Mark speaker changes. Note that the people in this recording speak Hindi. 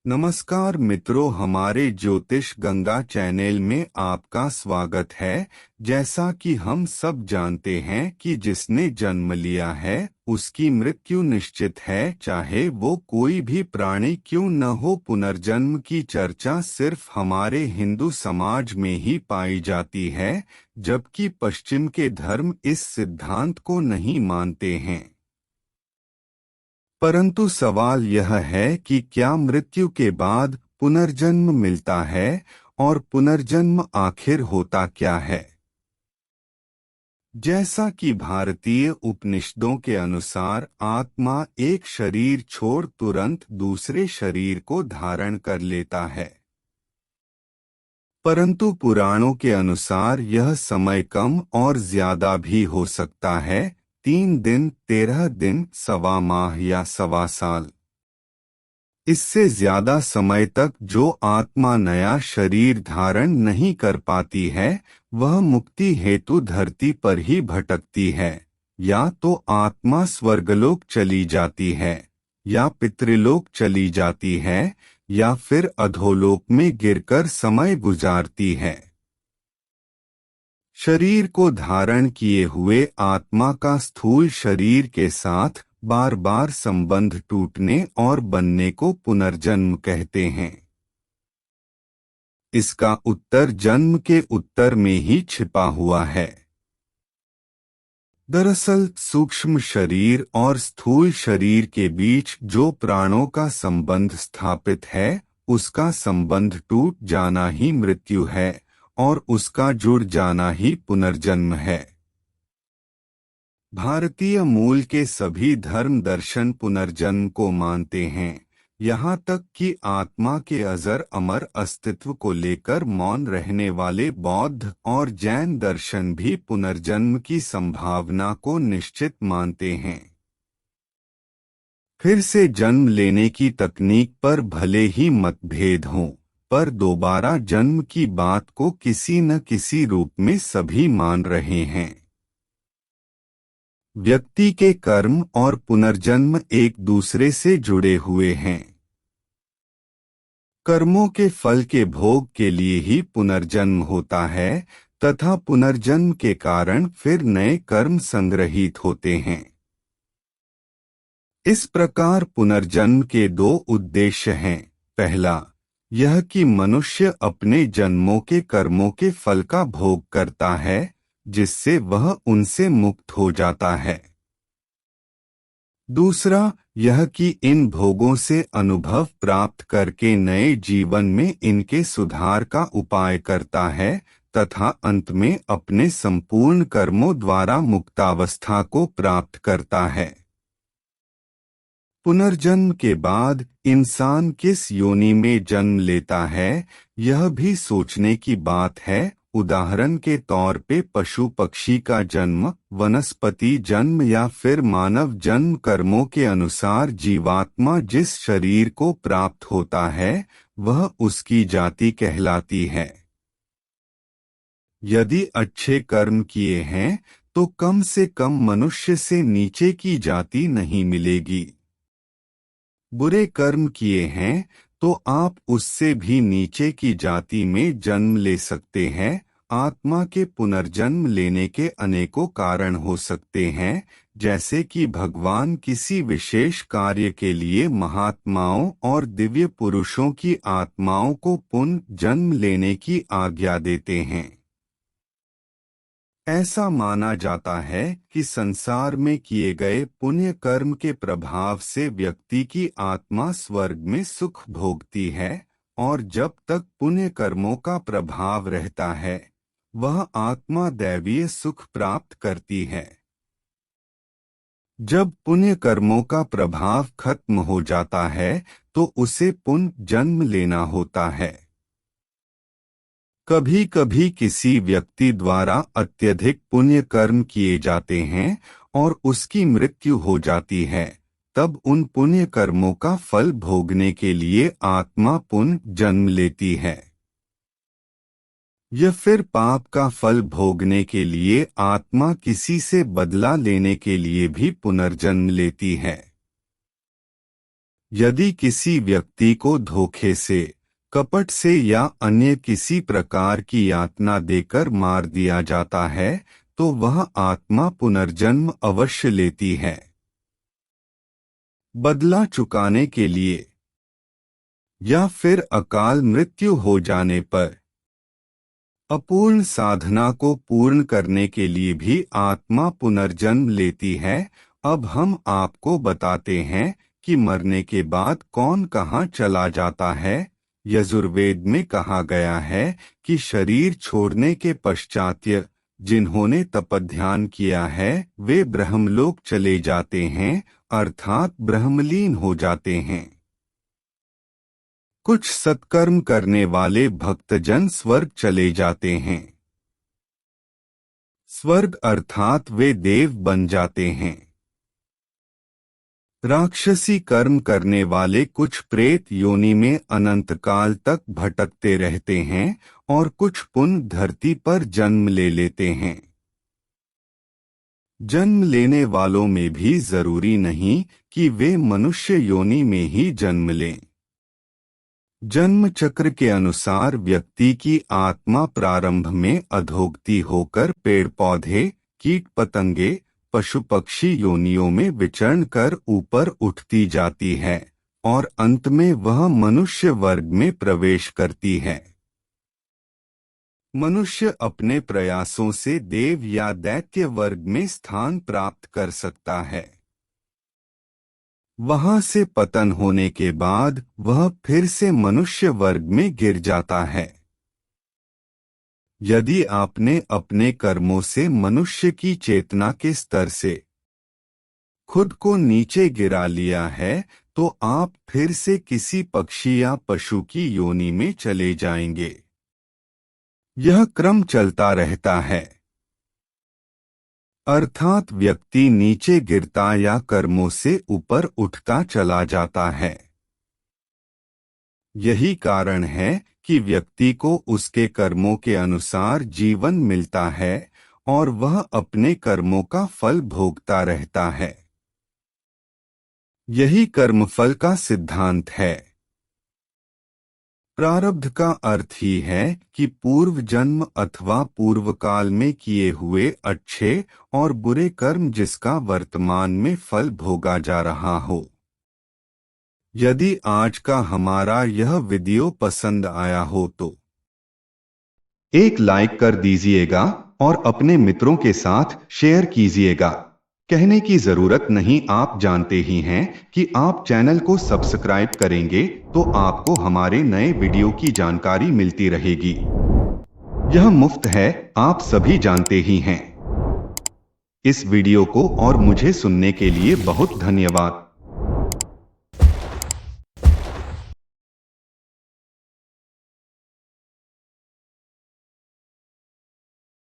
Speaker 1: नमस्कार मित्रों, हमारे ज्योतिष गंगा चैनल में आपका स्वागत है। जैसा कि हम सब जानते हैं कि जिसने जन्म लिया है उसकी मृत्यु निश्चित है, चाहे वो कोई भी प्राणी क्यों न हो। पुनर्जन्म की चर्चा सिर्फ हमारे हिंदू समाज में ही पाई जाती है, जबकि पश्चिम के धर्म इस सिद्धांत को नहीं मानते हैं। परंतु सवाल यह है कि क्या मृत्यु के बाद पुनर्जन्म मिलता है, और पुनर्जन्म आखिर होता क्या है। जैसा कि भारतीय उपनिषदों के अनुसार आत्मा एक शरीर छोड़ तुरंत दूसरे शरीर को धारण कर लेता है, परंतु पुराणों के अनुसार यह समय कम और ज्यादा भी हो सकता है। 3 दिन, 13 दिन, सवा माह या सवा साल। इससे ज्यादा समय तक जो आत्मा नया शरीर धारण नहीं कर पाती है, वह मुक्ति हेतु धरती पर ही भटकती है। या तो आत्मा स्वर्गलोक चली जाती है, या पितृलोक चली जाती है, या फिर अधोलोक में गिरकर समय गुजारती है। शरीर को धारण किए हुए आत्मा का स्थूल शरीर के साथ बार बार संबंध टूटने और बनने को पुनर्जन्म कहते हैं। इसका उत्तर जन्म के उत्तर में ही छिपा हुआ है। दरअसल सूक्ष्म शरीर और स्थूल शरीर के बीच जो प्राणों का संबंध स्थापित है, उसका संबंध टूट जाना ही मृत्यु है, और उसका जुड़ जाना ही पुनर्जन्म है। भारतीय मूल के सभी धर्म दर्शन पुनर्जन्म को मानते हैं, यहाँ तक कि आत्मा के अजर अमर अस्तित्व को लेकर मौन रहने वाले बौद्ध और जैन दर्शन भी पुनर्जन्म की संभावना को निश्चित मानते हैं। फिर से जन्म लेने की तकनीक पर भले ही मतभेद हों, पर दोबारा जन्म की बात को किसी न किसी रूप में सभी मान रहे हैं। व्यक्ति के कर्म और पुनर्जन्म एक दूसरे से जुड़े हुए हैं। कर्मों के फल के भोग के लिए ही पुनर्जन्म होता है, तथा पुनर्जन्म के कारण फिर नए कर्म संग्रहित होते हैं। इस प्रकार पुनर्जन्म के दो उद्देश्य हैं। पहला, यह कि मनुष्य अपने जन्मों के कर्मों के फल का भोग करता है, जिससे वह उनसे मुक्त हो जाता है। दूसरा, यह कि इन भोगों से अनुभव प्राप्त करके नए जीवन में इनके सुधार का उपाय करता है, तथा अंत में अपने संपूर्ण कर्मों द्वारा मुक्तावस्था को प्राप्त करता है। पुनर्जन्म के बाद इंसान किस योनि में जन्म लेता है, यह भी सोचने की बात है। उदाहरण के तौर पे पशु पक्षी का जन्म, वनस्पति जन्म या फिर मानव जन्म कर्मों के अनुसार जीवात्मा जिस शरीर को प्राप्त होता है, वह उसकी जाति कहलाती है। यदि अच्छे कर्म किए हैं तो कम से कम मनुष्य से नीचे की जाति नहीं मिलेगी। बुरे कर्म किए हैं तो आप उससे भी नीचे की जाति में जन्म ले सकते हैं। आत्मा के पुनर्जन्म लेने के अनेकों कारण हो सकते हैं, जैसे कि भगवान किसी विशेष कार्य के लिए महात्माओं और दिव्य पुरुषों की आत्माओं को पुनर्जन्म लेने की आज्ञा देते हैं। ऐसा माना जाता है कि संसार में किए गए पुण्य कर्म के प्रभाव से व्यक्ति की आत्मा स्वर्ग में सुख भोगती है, और जब तक पुण्य कर्मों का प्रभाव रहता है, वह आत्मा दैवीय सुख प्राप्त करती है। जब पुण्य कर्मों का प्रभाव खत्म हो जाता है तो उसे पुनर्जन्म लेना होता है। कभी कभी किसी व्यक्ति द्वारा अत्यधिक पुण्य कर्म किए जाते हैं और उसकी मृत्यु हो जाती है, तब उन पुण्य कर्मों का फल भोगने के लिए आत्मा पुनर्जन्म लेती है। या फिर पाप का फल भोगने के लिए आत्मा किसी से बदला लेने के लिए भी पुनर्जन्म लेती है। यदि किसी व्यक्ति को धोखे से, कपट से या अन्य किसी प्रकार की यातना देकर मार दिया जाता है तो वह आत्मा पुनर्जन्म अवश्य लेती है। बदला चुकाने के लिए या फिर अकाल मृत्यु हो जाने पर, अपूर्ण साधना को पूर्ण करने के लिए भी आत्मा पुनर्जन्म लेती है। अब हम आपको बताते हैं कि मरने के बाद कौन कहाँ चला जाता है। यजुर्वेद में कहा गया है कि शरीर छोड़ने के पश्चात जिन्होंने तपध्यान किया है वे ब्रह्मलोक चले जाते हैं, अर्थात ब्रह्मलीन हो जाते हैं। कुछ सत्कर्म करने वाले भक्तजन स्वर्ग चले जाते हैं। स्वर्ग अर्थात वे देव बन जाते हैं। राक्षसी कर्म करने वाले कुछ प्रेत योनि में अनंत काल तक भटकते रहते हैं और कुछ पुण्य धरती पर जन्म ले लेते हैं। जन्म लेने वालों में भी जरूरी नहीं कि वे मनुष्य योनि में ही जन्म लें। जन्म चक्र के अनुसार व्यक्ति की आत्मा प्रारंभ में अधोगति होकर पेड़ पौधे, कीट पतंगे, पशु पक्षी योनियों में विचरण कर ऊपर उठती जाती है और अंत में वह मनुष्य वर्ग में प्रवेश करती है। मनुष्य अपने प्रयासों से देव या दैत्य वर्ग में स्थान प्राप्त कर सकता है। वहां से पतन होने के बाद वह फिर से मनुष्य वर्ग में गिर जाता है। यदि आपने अपने कर्मों से मनुष्य की चेतना के स्तर से खुद को नीचे गिरा लिया है तो आप फिर से किसी पक्षी या पशु की योनि में चले जाएंगे। यह क्रम चलता रहता है, अर्थात व्यक्ति नीचे गिरता या कर्मों से ऊपर उठता चला जाता है। यही कारण है कि व्यक्ति को उसके कर्मों के अनुसार जीवन मिलता है और वह अपने कर्मों का फल भोगता रहता है। यही कर्मफल का सिद्धांत है। प्रारब्ध का अर्थ ही है कि पूर्व जन्म अथवा पूर्व काल में किए हुए अच्छे और बुरे कर्म जिसका वर्तमान में फल भोगा जा रहा हो। यदि आज का हमारा यह वीडियो पसंद आया हो तो एक लाइक कर दीजिएगा और अपने मित्रों के साथ शेयर कीजिएगा। कहने की जरूरत नहीं, आप जानते ही हैं कि आप चैनल को सब्सक्राइब करेंगे तो आपको हमारे नए वीडियो की जानकारी मिलती रहेगी। यह मुफ्त है, आप सभी जानते ही हैं। इस वीडियो को और मुझे सुनने के लिए बहुत धन्यवाद।